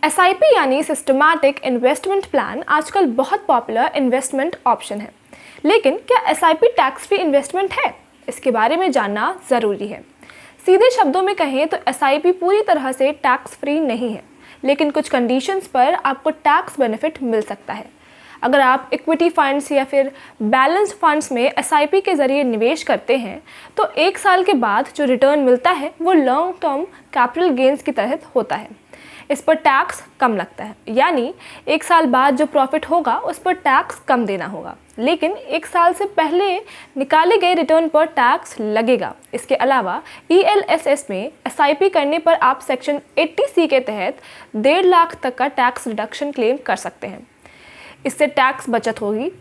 SIP यानी systematic investment plan आजकल बहुत पॉपुलर इन्वेस्टमेंट ऑप्शन है। लेकिन क्या एसआईपी टैक्स फ्री इन्वेस्टमेंट है? इसके बारे में जानना ज़रूरी है। सीधे शब्दों में कहें तो एसआईपी पूरी तरह से टैक्स फ्री नहीं है, लेकिन कुछ कंडीशंस पर आपको टैक्स बेनिफिट मिल सकता है। अगर आप इक्विटी फंड्स या फिर बैलेंस फंड्स में एसआईपी के ज़रिए निवेश करते हैं तो 1 साल के बाद जो रिटर्न मिलता है वो लॉन्ग टर्म कैपिटल गेन्स के तहत होता है। इस पर टैक्स कम लगता है, यानी 1 साल बाद जो प्रॉफिट होगा उस पर टैक्स कम देना होगा, लेकिन 1 साल से पहले निकाले गए रिटर्न पर टैक्स लगेगा। इसके अलावा ईएलएसएस में एसआईपी करने पर आप सेक्शन 80C के तहत 1.5 लाख तक का टैक्स रिडक्शन क्लेम कर सकते हैं। इससे टैक्स बचत होगी,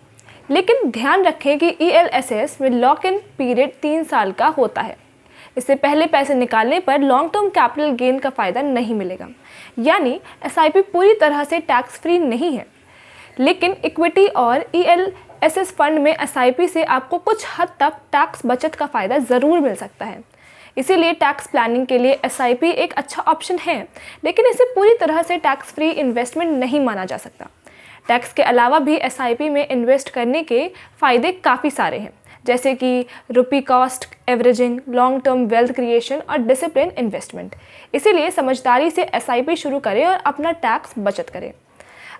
लेकिन ध्यान रखें कि ईएलएसएस में लॉक इन पीरियड 3 साल का होता है। इससे पहले पैसे निकालने पर लॉन्ग टर्म कैपिटल गेन का फ़ायदा नहीं मिलेगा, यानी एसआईपी पूरी तरह से टैक्स फ्री नहीं है। लेकिन इक्विटी और ईएलएसएस फंड में एसआईपी से आपको कुछ हद तक टैक्स बचत का फ़ायदा ज़रूर मिल सकता है। इसीलिए टैक्स प्लानिंग के लिए एसआईपी एक अच्छा ऑप्शन है, लेकिन इसे पूरी तरह से टैक्स फ्री इन्वेस्टमेंट नहीं माना जा सकता। टैक्स के अलावा भी एसआईपी में इन्वेस्ट करने के फ़ायदे काफ़ी सारे हैं, जैसे कि रुपी cost averaging, long term wealth creation और डिसिप्लिन इन्वेस्टमेंट। इसीलिए समझदारी से एसआईपी शुरू करें और अपना टैक्स बचत करें।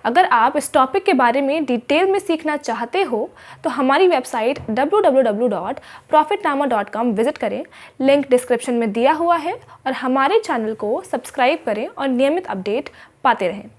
अगर आप इस टॉपिक के बारे में डिटेल में सीखना चाहते हो तो हमारी वेबसाइट www.profitnama.com विजिट करें। लिंक डिस्क्रिप्शन में दिया हुआ है और हमारे चैनल को सब्सक्राइब करें और नियमित अपडेट पाते रहें।